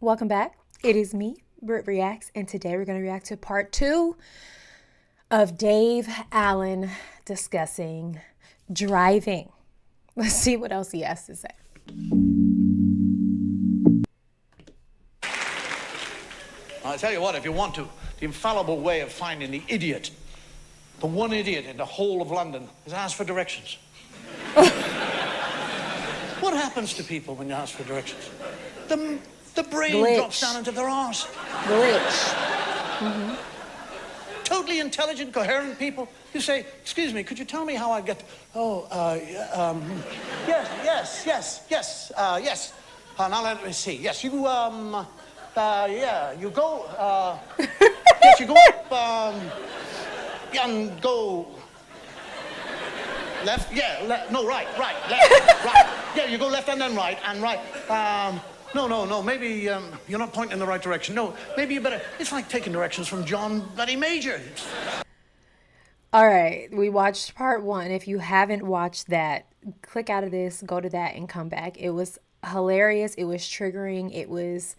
Welcome back. It is me, BrittReacts, and today we're going to react to part 2 of Dave Allen discussing driving. Let's see what else he has to say. I'll tell you what, if you want to, the infallible way of finding the idiot, the one idiot in the whole of London, is ask for directions. What happens to people when you ask for directions? The brain drops down into their arse. Glitch. Totally intelligent, coherent people. You say, excuse me, could you tell me how I get... yes. Now let me see. Yes, you, you go, yes, you go up, and go... Left? Yeah, no, right, left, right. Yeah, you go left and then right, and right. No, maybe you're not pointing in the right direction. No, maybe you better... It's like taking directions from John Bloody Major. All right, we watched part 1. If you haven't watched that, click out of this, go to that, and come back. It was hilarious. It was triggering. It was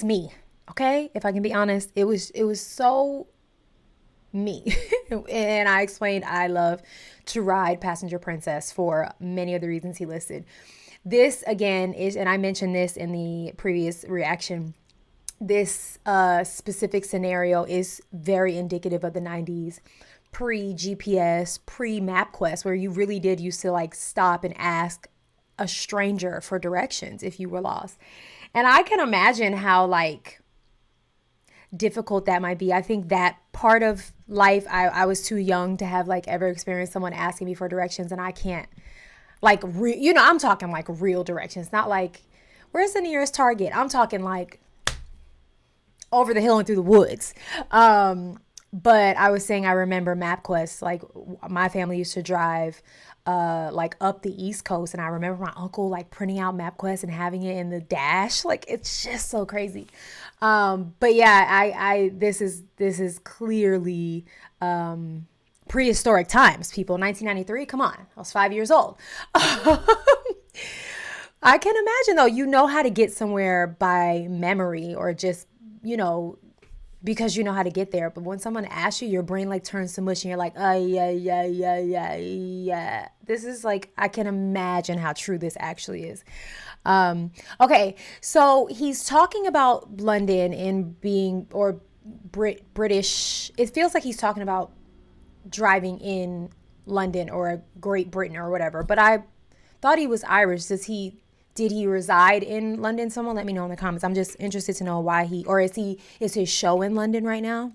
me, okay? If I can be honest, it was so me. And I explained I love to ride Passenger Princess for many of the reasons he listed. This again is, and I mentioned this in the previous reaction, this specific scenario is very indicative of the 90s, pre-GPS, pre-MapQuest, where you really did used to like stop and ask a stranger for directions if you were lost. And I can imagine how like difficult that might be. I think that part of life, I was too young to have like ever experienced someone asking me for directions, and I can't like, I'm talking like real directions, not like, where's the nearest Target? I'm talking like over the hill and through the woods. But I was saying I remember MapQuest, like my family used to drive like up the East Coast, and I remember my uncle like printing out MapQuest and having it in the dash. Like it's just so crazy. But yeah, this is clearly prehistoric times, people. 1993, come on, I was 5 years old. I can imagine though, you know how to get somewhere by memory or just, because you know how to get there. But when someone asks you, your brain like turns to mush and you're like, yeah. This is like, I can imagine how true this actually is. Okay, so he's talking about London and being, or British. It feels like he's talking about driving in London or Great Britain or whatever. But I thought he was Irish. Did he reside in London? Someone let me know in the comments. I'm just interested to know why is his show in London right now?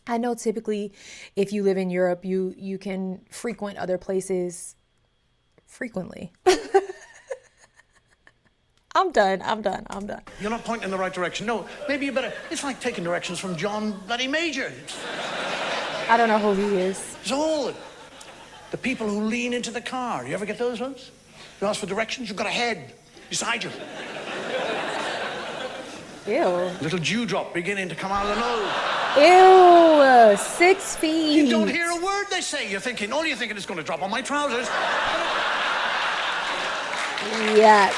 I know typically if you live in Europe, you can frequent other places frequently. I'm done. You're not pointing in the right direction. No, maybe you better... It's like taking directions from John Bloody Major. I don't know who he is. It's all the people who lean into the car. You ever get those ones? You ask for directions, you've got a head beside you. Ew. Little dewdrop beginning to come out of the nose. Ew, 6 feet. You don't hear a word they say. All you're thinking is going to drop on my trousers. Yuck.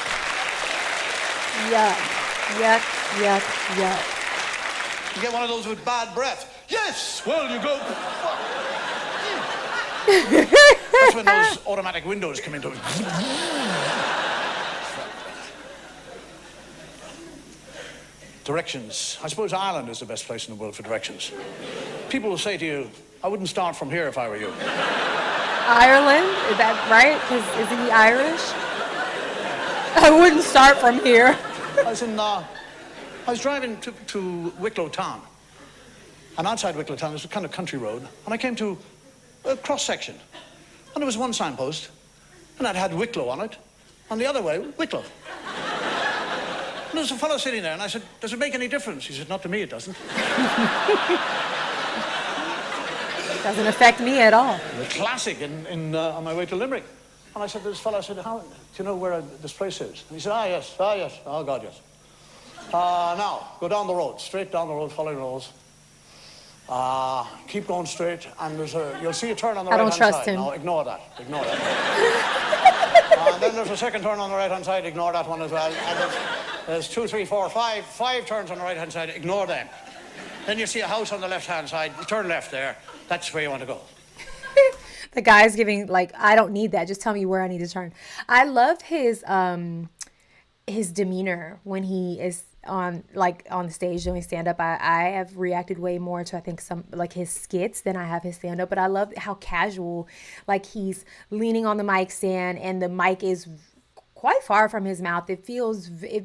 You get one of those with bad breath. Yes, well, you go... That's when those automatic windows come into it. Directions. I suppose Ireland is the best place in the world for directions. People will say to you, I wouldn't start from here if I were you. Ireland? Is that right? Because isn't he Irish? I wouldn't start from here. I was driving to Wicklow town. And outside Wicklow town, there's a kind of country road. And I came to a cross-section. And there was one signpost. And it had Wicklow on it. And the other way, Wicklow. And there was a fellow sitting there. And I said, does it make any difference? He said, not to me, it doesn't. Doesn't affect me at all. The classic on my way to Limerick. And I said to this fellow, I said, do you know where this place is? And he said, yes. Oh, God, yes. Now, go down the road, straight down the road, following roads. Keep going straight, and you'll see a turn on the right-hand side. I don't trust him. No, ignore that. And then there's a second turn on the right-hand side, ignore that one as well. And there's 2, 3, 4, 5 turns on the right-hand side, ignore them. Then you see a house on the left-hand side, you turn left there, that's where you want to go. The guy's giving, like, I don't need that. Just tell me where I need to turn. I love his demeanor when he is on the stage doing stand-up. I have reacted way more to, I think, some like his skits than I have his stand-up, but I love how casual, like, he's leaning on the mic stand and the mic is quite far from his mouth. It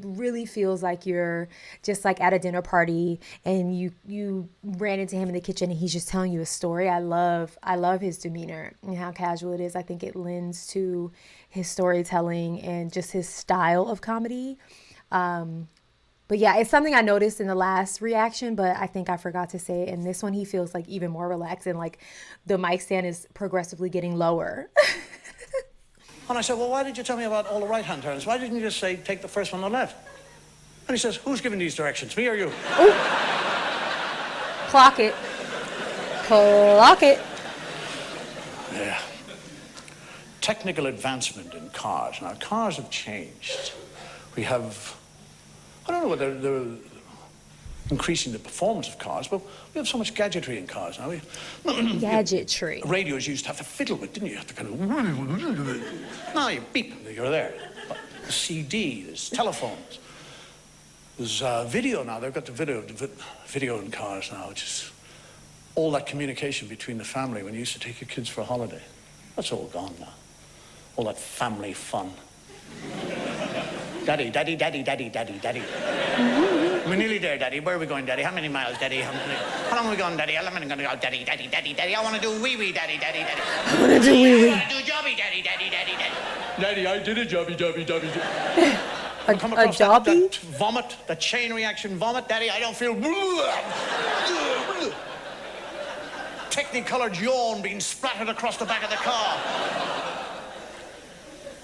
really feels like you're just like at a dinner party and you ran into him in the kitchen and he's just telling you a story. I love his demeanor and how casual it is. I think it lends to his storytelling and just his style of comedy. But yeah, it's something I noticed in the last reaction, but I think I forgot to say it. In this one, he feels like even more relaxed and like the mic stand is progressively getting lower. And I said, well, why did you tell me about all the right-hand turns? Why didn't you just say, take the first one on the left? And he says, who's giving these directions, me or you? Ooh. Clock it. Clock it. Yeah. Technical advancement in cars. Now, cars have changed. We have, I don't know whether they're increasing the performance of cars, but we have so much gadgetry in cars now. Gadgetry. Radios you used to have to fiddle with, didn't you? You have to kind of... Now you beep, you're there. But the CD, there's telephones. There's video now. They've got the video in cars now, which is all that communication between the family when you used to take your kids for a holiday. That's all gone now. All that family fun. Daddy, daddy, daddy, daddy, daddy, daddy. We're nearly there, Daddy. Where are we going, Daddy? How many miles, Daddy? How long are we going, Daddy? How long are we going to go, Daddy, Daddy, Daddy, Daddy? I want to do wee-wee, Daddy, Daddy, Daddy. I want to do wee-wee. I want to do jobby, Daddy, Daddy, Daddy, Daddy. Daddy, I did a jobby, jobby, jobby, jobby. A jobby? That vomit, the chain reaction vomit, Daddy, I don't feel... Technicolored yawn being splattered across the back of the car.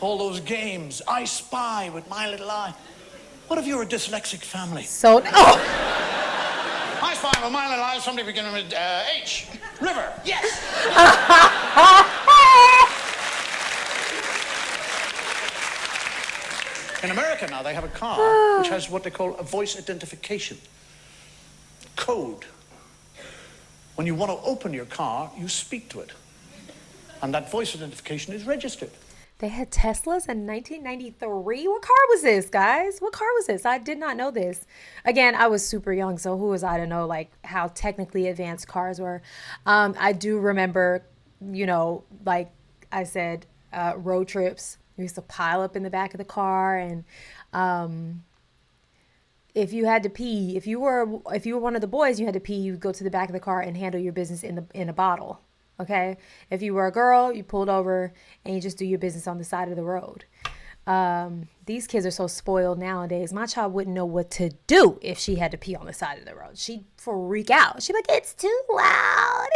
All those games, I Spy with My Little Eye. What if you're a dyslexic family? So, oh! I Spy with My Little Eye, somebody beginning with H. River, yes. In America now, they have a car which has what they call a voice identification code. When you want to open your car, you speak to it. And that voice identification is registered. They had Teslas in 1993. What car was this, guys? What car was this? I did not know this. Again, I was super young, so who was I to know like how technically advanced cars were? I do remember, like I said, road trips. We used to pile up in the back of the car, and if you had to pee, if you were one of the boys, you had to pee. You would go to the back of the car and handle your business in a bottle. Okay, if you were a girl, you pulled over and you just do your business on the side of the road. These kids are so spoiled nowadays. My child wouldn't know what to do if she had to pee on the side of the road. She'd freak out. She'd be like, it's too loud.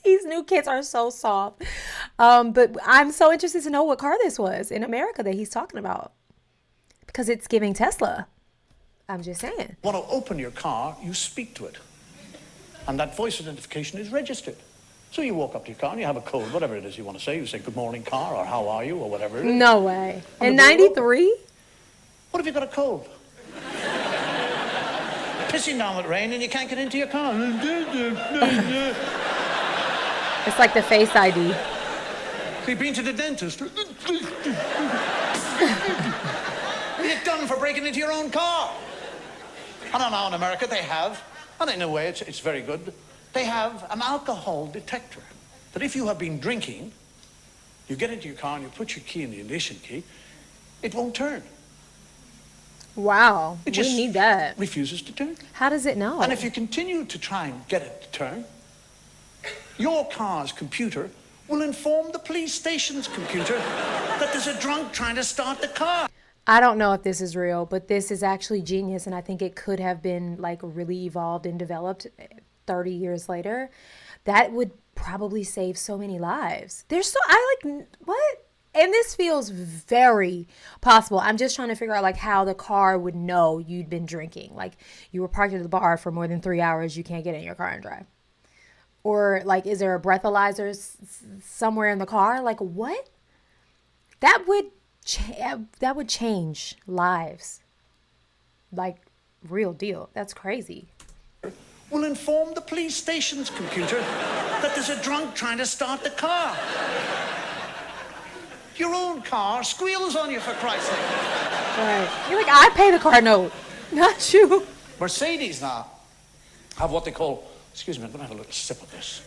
These new kids are so soft. But I'm so interested to know what car this was in America that he's talking about, because it's giving Tesla. I'm just saying. Want to open your car, you speak to it. And that voice identification is registered. So you walk up to your car and you have a code, whatever it is you want to say. You say, good morning, car, or how are you, or whatever it is. No way. In 93? What if you got a code? Pissing down with rain and you can't get into your car. It's like the Face ID. You've been to the dentist. You're done for breaking into your own car. I don't know, in America they have, and in a way it's very good, they have an alcohol detector. That if you have been drinking, you get into your car and you put your key in the ignition key, it won't turn. Wow, It just we need that. refuses to turn. How does it know? And if you continue to try and get it to turn, your car's computer will inform the police station's computer that there's a drunk trying to start the car. I don't know if this is real, but this is actually genius, and I think it could have been like really evolved and developed 30 years later. That would probably save so many lives. What? And this feels very possible. I'm just trying to figure out like how the car would know you'd been drinking. Like you were parked at the bar for more than 3 hours, you can't get in your car and drive. Or like, is there a breathalyzer somewhere in the car? Like what? That would that would change lives. Like, real deal. That's crazy. Will inform the police station's computer that there's a drunk trying to start the car. Your own car squeals on you, for Christ's sake. Right. You're like, I pay the car note, not you. Mercedes now have what they call, excuse me, I'm going to have a little sip of this.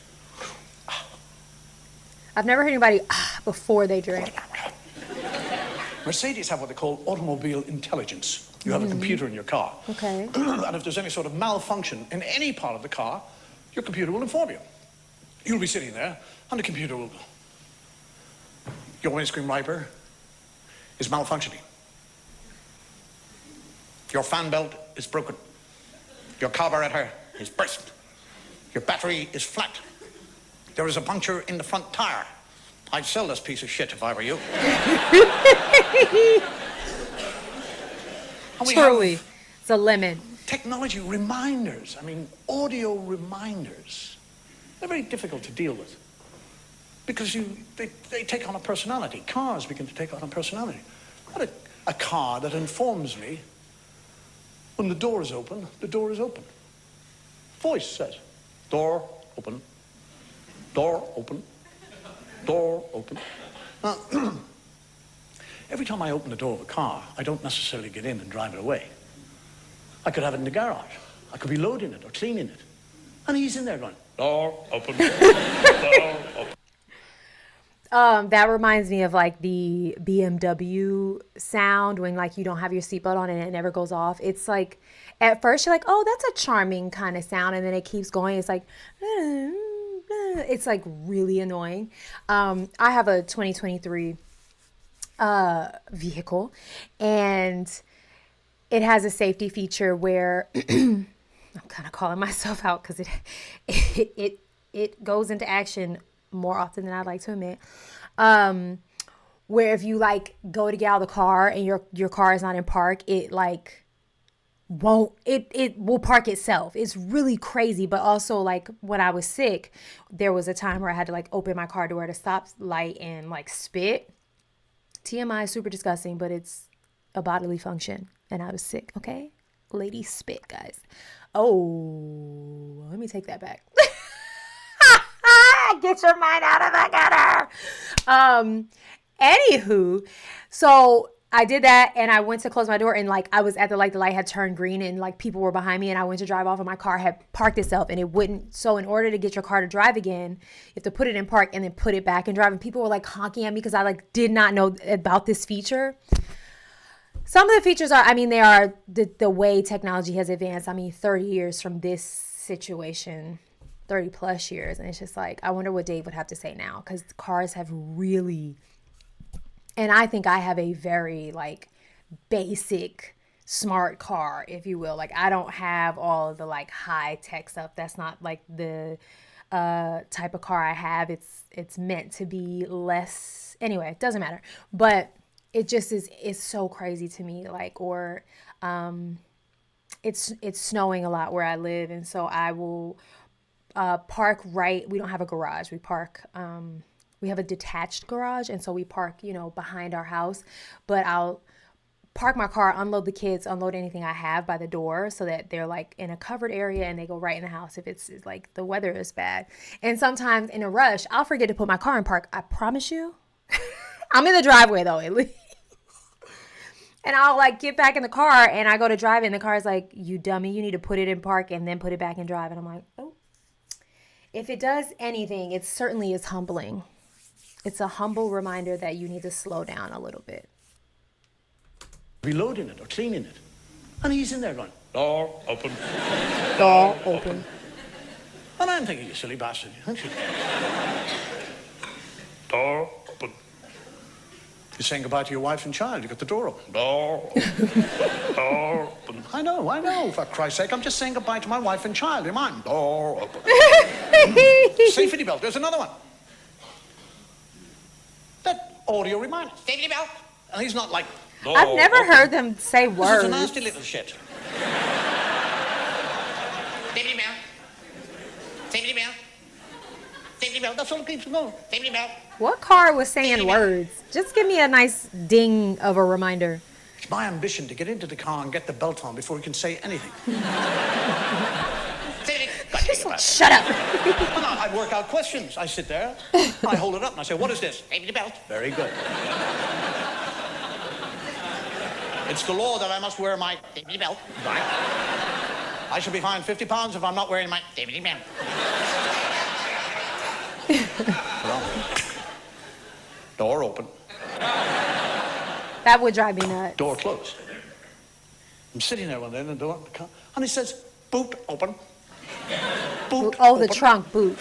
I've never heard anybody before they drink. Mercedes have what they call automobile intelligence. You have a computer in your car. Okay. And if there's any sort of malfunction in any part of the car, your computer will inform you. You'll be sitting there, and the computer will go, your windscreen wiper is malfunctioning. Your fan belt is broken. Your carburetor is burst. Your battery is flat. There is a puncture in the front tire. I'd sell this piece of shit if I were you. Truly. It's a lemon. Technology reminders. I mean, audio reminders. They're very difficult to deal with. Because they take on a personality. Cars begin to take on a personality. Not a car that informs me when the door is open, the door is open. Voice says, door open, door open, door open. Now, every time I open the door of a car, I don't necessarily get in and drive it away. I could have it in the garage. I could be loading it or cleaning it. And he's in there going, door open, door open. That reminds me of like the BMW sound when like you don't have your seatbelt on and it never goes off. It's like at first you're like, oh, that's a charming kind of sound, and then it keeps going. It's like it's like really annoying. I have a 2023 vehicle, and it has a safety feature where I'm kind of calling myself out because it goes into action more often than I'd like to admit. Where if you like go to get out of the car and your car is not in park, it like it will park itself. It's really crazy. But also like when I was sick, there was a time where I had to like open my car door at a stop light and like spit. TMI is super disgusting, but it's a bodily function, and I was sick. Okay, lady spit, guys. Oh, let me take that back. Get your mind out of the gutter. Anywho, so I did that, and I went to close my door, and like I was at the light had turned green, and like people were behind me, and I went to drive off, and my car had parked itself, and it wouldn't. So in order to get your car to drive again, you have to put it in park and then put it back and drive. And people were like honking at me because I like did not know about this feature. Some of the features are, I mean, they are the way technology has advanced. I mean, 30 years from this situation, 30 plus years. And it's just like, I wonder what Dave would have to say now, because cars have really, and I think I have a very like basic smart car, if you will. Like I don't have all of the like high tech stuff. That's not like the type of car I have. It's meant to be less, anyway, it doesn't matter. But it just it's so crazy to me. Like, or it's snowing a lot where I live, and so I will park right. We don't have a garage. We have a detached garage, and so we park, behind our house. But I'll park my car, unload the kids, unload anything I have by the door, so that they're like in a covered area and they go right in the house if it's like the weather is bad. And sometimes in a rush, I'll forget to put my car in park. I promise you. I'm in the driveway though, at least. And I'll like get back in the car, and I go to drive, and the car's like, you dummy, you need to put it in park and then put it back in drive. And I'm like, oh. If it does anything, it certainly is humbling. It's a humble reminder that you need to slow down a little bit. Reloading it or cleaning it. And he's in there going, door open. Door open. And I'm thinking, you silly bastard. Door open. You're saying goodbye to your wife and child. You got the door open. Door open. Door open. I know, for Christ's sake. I'm just saying goodbye to my wife and child. You mind? Door open. Safety belt. There's another one. That audio reminder. Safety belt. And he's not like, I've never heard them say words. This is a nasty little shit. Safety belt. Safety belt. safety belt. That's all it keeps going. Safety belt. What car was saying words? Just give me a nice ding of a reminder. It's my ambition to get into the car and get the belt on before we can say anything. Shut up. Well, no, I work out questions. I sit there, and I hold it up, and I say, what is this? Safety belt. Very good. It's the law that I must wear my safety belt. Right. I shall be fined £50 if I'm not wearing my safety belt. Well, door open. That would drive me nuts. Door closed. I'm sitting there one day in the door, and it says, boot open. Boot oh, open. the trunk boot.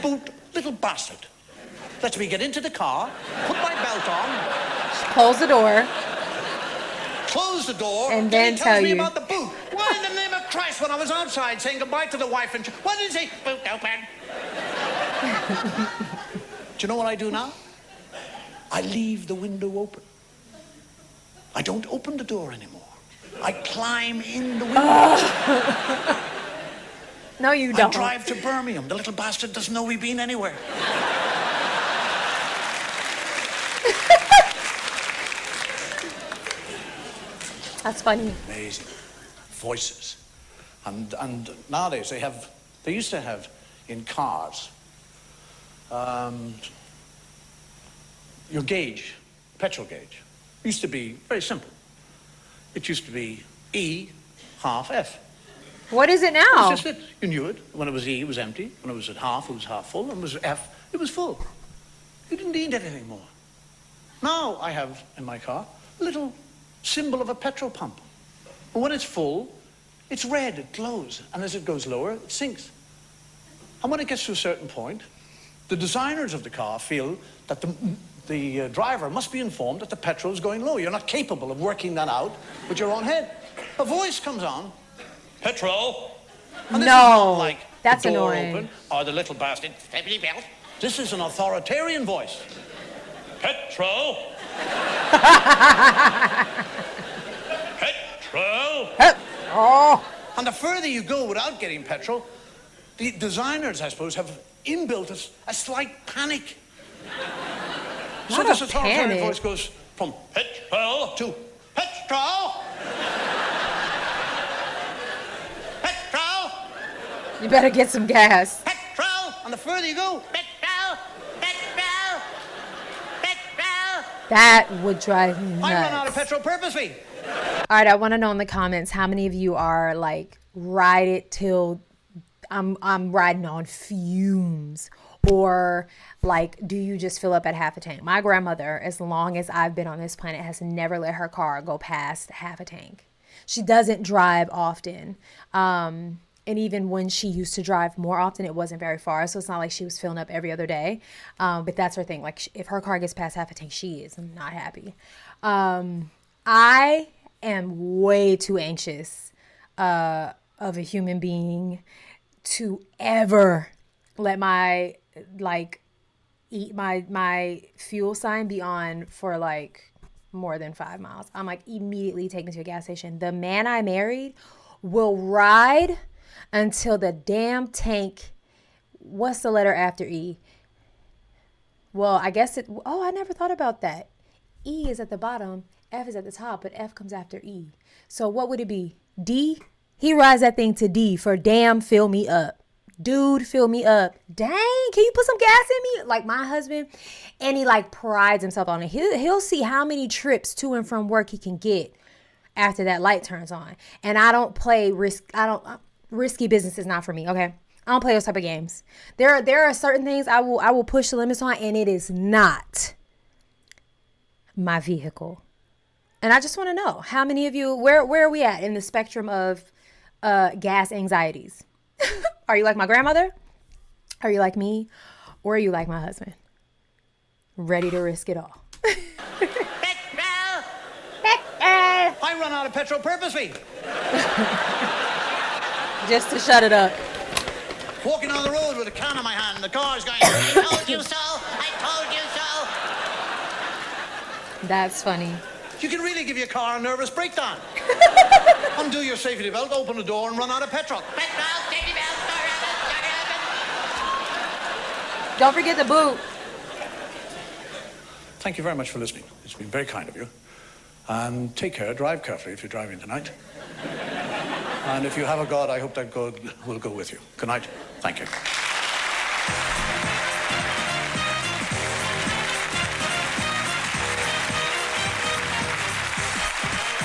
Boot, little bastard. Lets me get into the car, put my belt on. Close the door. Close the door. And then he tell tells me you. about the boot. Why in the name of Christ, when I was outside saying goodbye to the wife and... What did he say? Boot open. Do you know what I do now? I leave the window open. I don't open the door anymore. I climb in the window. No, you don't. I drive to Birmingham. The little bastard doesn't know we've been anywhere. That's funny. Amazing. Voices. And nowadays they used to have in cars your gauge, petrol gauge, used to be very simple. It used to be E half F. What is it now? It's just it. You knew it. When it was E, it was empty. When it was at half, it was half full. And when it was F, it was full. You didn't need anything more. Now I have in my car a little symbol of a petrol pump. And when it's full, it's red, it glows. And as it goes lower, it sinks. And when it gets to a certain point, the designers of the car feel that the driver must be informed that the petrol is going low. You're not capable of working that out with your own head. A voice comes on. Petrol. And this is not like that's the door annoying. open or the little bastard. Safety belt. This is an authoritarian voice. Petrol. Petrol. Oh. And the further you go without getting petrol, the designers, I suppose, have inbuilt a slight panic. So Not this a authoritarian panic. voice goes from petrol to petrol. Petrol. You better get some gas. Petrol. And the further you go, petrol, petrol, petrol. That would drive me nuts. I run out of petrol purposely. All right, I want to know in the comments how many of you are like ride it till I'm riding on fumes, or like do you just fill up at half a tank? My grandmother, as long as I've been on this planet, has never let her car go past half a tank. She doesn't drive often. And even when she used to drive more often, it wasn't very far. So it's not like she was filling up every other day. But that's her thing. Like if her car gets past half a tank, she is not happy. I am way too anxious of a human being to ever let my my fuel sign be on for like more than 5 miles. I'm like immediately taken to a gas station. The man I married will ride until the damn tank. What's the letter after E? Well, I guess it. Oh, I never thought about that. E is at the bottom, F is at the top, but F comes after E. So what would it be? D? He rides that thing to D for damn fill me up. Dude, fill me up. Dang, can you put some gas in me? Like my husband, and he like prides himself on it. He'll see how many trips to and from work he can get after that light turns on. And I don't play risky business is not for me, okay? I don't play those type of games. There are certain things I will push the limits on, and it is not my vehicle. And I just want to know how many of you, where are we at in the spectrum of gas anxieties? Are you like my grandmother? Are you like me? Or are you like my husband? Ready to risk it all. Petrol! I run out of petrol purposely. Just to shut it up. Walking on the road with a can in my hand, the car's going, I told you so, I told you so. That's funny. You can really give your car a nervous breakdown. Undo your safety belt, open the door, and run out of petrol. Petrol, safety belt, door open, door open. Don't forget the boot. Thank you very much for listening. It's been very kind of you. And take care. Drive carefully if you're driving tonight. And if you have a God, I hope that God will go with you. Good night. Thank you.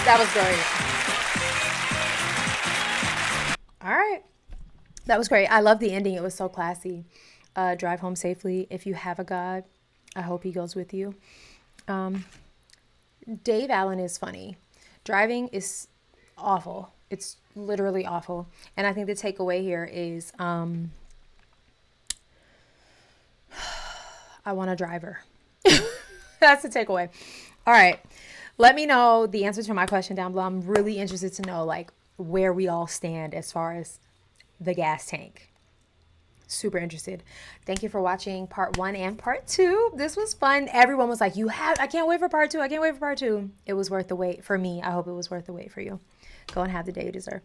That was great. All right. That was great. I love the ending. It was so classy. Drive home safely. If you have a God, I hope he goes with you. Dave Allen is funny. Driving is awful. It's literally awful. And I think the takeaway here is I want a driver. That's the takeaway. All right. Let me know the answer to my question down below. I'm really interested to know like where we all stand as far as the gas tank. Super interested. Thank you for watching part 1 and part 2. This was fun. Everyone was like, I can't wait for part 2. I can't wait for part 2. It was worth the wait for me. I hope it was worth the wait for you. Go and have the day you deserve.